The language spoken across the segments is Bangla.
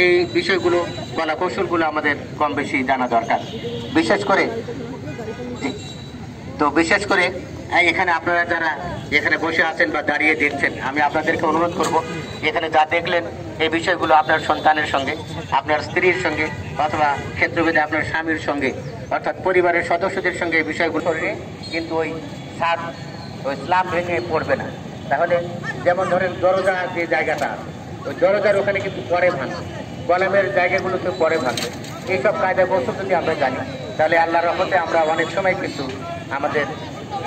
এই বিষয়গুলো কলা কৌশলগুলো আমাদের কম বেশি জানা দরকার। বিশেষ করে এখানে আপনারা যারা এখানে বসে আছেন বা দাঁড়িয়ে দেখছেন, আমি আপনাদেরকে অনুরোধ করব, এখানে যা দেখলেন এই বিষয়গুলো আপনার সন্তানের সঙ্গে, আপনার স্ত্রীর সঙ্গে, অথবা ক্ষেত্রভেদে আপনার স্বামীর সঙ্গে, অর্থাৎ পরিবারের সদস্যদের সঙ্গে এই বিষয়গুলো কিন্তু ওই স্ল্যাব ভেঙে পড়বে না। তাহলে যেমন ধরেন দরজা যে জায়গাটা, ওই দরজার ওখানে কিন্তু পরে ভাঙবে, কলমের জায়গাগুলোতে পরে ভাঙবে। এইসব কায়দা কৌশল যদি আমরা জানি, তাহলে আল্লাহর রহমতে আমরা অনেক সময় কিন্তু আমাদের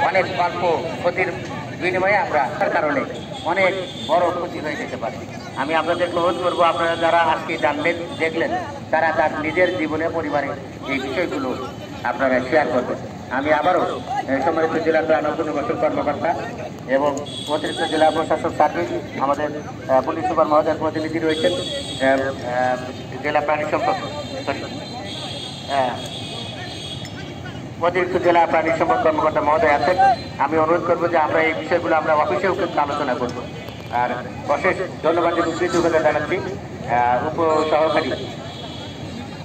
অনেক অল্প ক্ষতির বিনিময়ে আমরা তার কারণে অনেক বড় ক্ষতি হয়ে যেতে পারে। আমি আপনাদেরকে অনুরোধ করবো, আপনারা যারা আজকে জানলেন দেখলেন, তারা তার নিজের জীবনে পরিবারে এই বিষয়গুলো আপনারা শেয়ার করবেন। আমি আবারও সম্মানিত জেলা ত্রাণ পুনর্বাসন কর্মকর্তা এবং অতিরিক্ত জেলা প্রশাসক সার্ভিস, আমাদের পুলিশ সুপার মহোদয়ের প্রতিনিধি রয়েছেন, জেলা প্রাণী সম্পদ অতিরিক্ত জেলা প্রাণী সম্পদ কর্মকর্তা মহোদয় আছেন। আমি অনুরোধ করবো যে আমরা এই বিষয়গুলো আমরা অফিসেও কিন্তু আলোচনা করবো। আর অশেষ ধন্যবাদ এবং কৃতজ্ঞতা জানাচ্ছি উপ সহকারী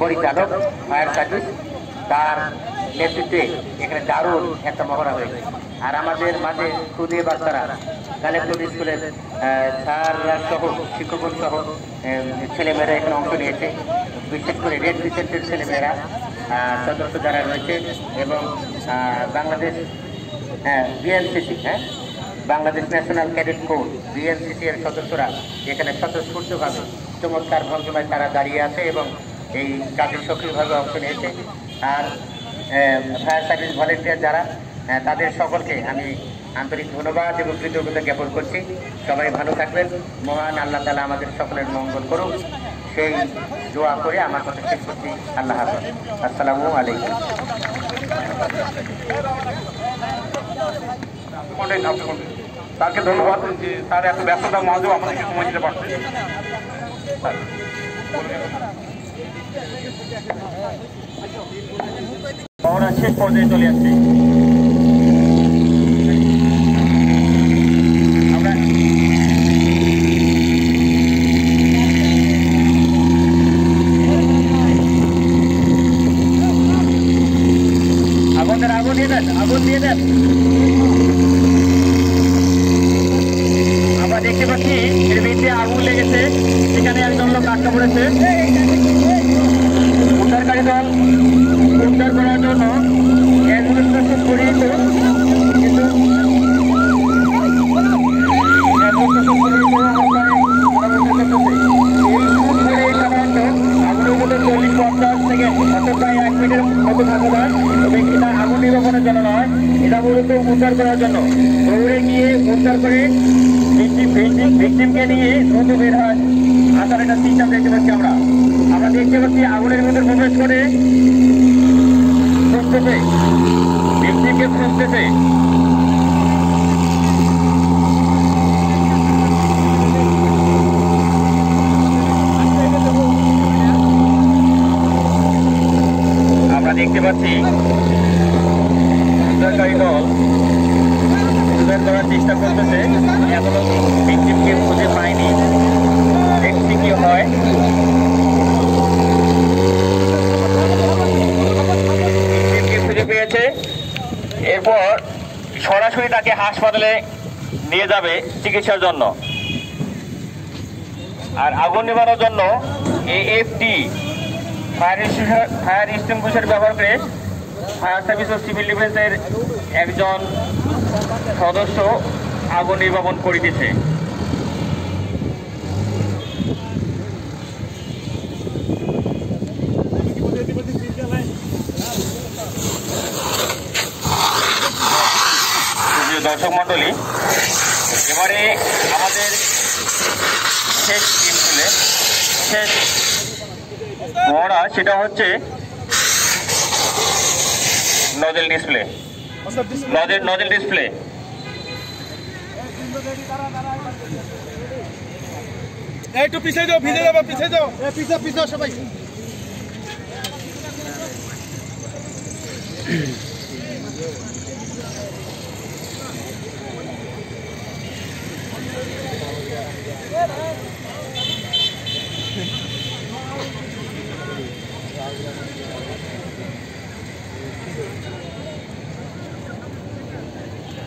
পরিচালক ফায়ার সার্ভিস, তার নেতৃত্বে এখানে দারুণ একটা মহড়া হয়েছে। আর আমাদের মাঝে খুদে বাচ্চারা, কালেক্টর স্কুলের স্যাররা সহ, শিক্ষকগণ সহ ছেলেমেয়েরা এখানে অংশ নিয়েছে। বিশেষ করে রেড ক্রিসেন্টের ছেলেমেয়েরা সদস্য যারা রয়েছে, এবং Bangladesh BNCC, Bangladesh national cadet corps BNCC এর সদস্যরা এখানে স্বতঃস্ফূর্তভাবে চমৎকার ভঙ্গিমায় তারা দাঁড়িয়ে আছে এবং এই কাজে সক্রিয়ভাবে অংশ নিয়েছে। আর ফায়ার সার্ভিস ভলেন্টিয়ার যারা, তাদের সকলকে আমি আন্তরিক ধন্যবাদ এবং কৃতজ্ঞতা জ্ঞাপন করছি। সবাই ভালো থাকবেন, মহান আল্লাহ তাআলা আমাদের সকলের মঙ্গল করুন, সেই দোয়া করে আমার কথা শেষ করছি। আল্লাহ হাফেজ, আসসালামু আলাইকুম। তাকে ধন্যবাদ যে তার এত ব্যস্ততার মাঝেও আমাদেরকে সময় দিতে পারছে। মহড়া শেষ পর্যায়ে চলে আসছে। আগুন দিয়ে দেন। আমরা দেখতে পাচ্ছি এর ভিতরে আগুন লেগেছে, সেখানে একজন লোক আটকা পড়েছে। উদ্ধারকারী দল উদ্ধার করার জন্য আগুন নির্বাপনের জন্য নয়, এটা মূলত উদ্ধার করার জন্য। দৌড়ে গিয়ে উদ্ধার করে ভিকটিমকে নিয়ে দ্রুত বের হয় আসার একটা সিস্টেম দেখতে পাচ্ছি। আমরা দেখতে পাচ্ছি আগুনের মধ্যে প্রবেশ করে খুঁজতেছে, ভিকটিমকে খুঁজতেছে। আমরা দেখতে পাচ্ছি উদ্ধারকারী দল উদ্ধার করার চেষ্টা করতেছে, এখনো ভিকটিমকে খুঁজে পায়নি। দেখছি কি হয়। ভিকটিমকে খুঁজে পেয়েছে, এরপর সরাসরি তাকে হাসপাতালে নিয়ে যাবে চিকিৎসার জন্য। আর আগুন নেভানোর জন্য এএফটি ফায়ার এক্সটিংগুইশার ব্যবহার করে ফায়ার সার্ভিস ও সিভিল ডিফেন্সের একজন সদস্য আগুন নির্বাপন করিতেছে। দর্শক মন্ডলী, এবারে আমাদের শেষ মহড়া, সেটা হচ্ছে নজেল ডিসপ্লে। নজেল ডিসপ্লে একটু পিছিয়ে যাও, ভিজে যাবে, পিছিয়ে যাও, পিছিয়ে সবাই। Yeah.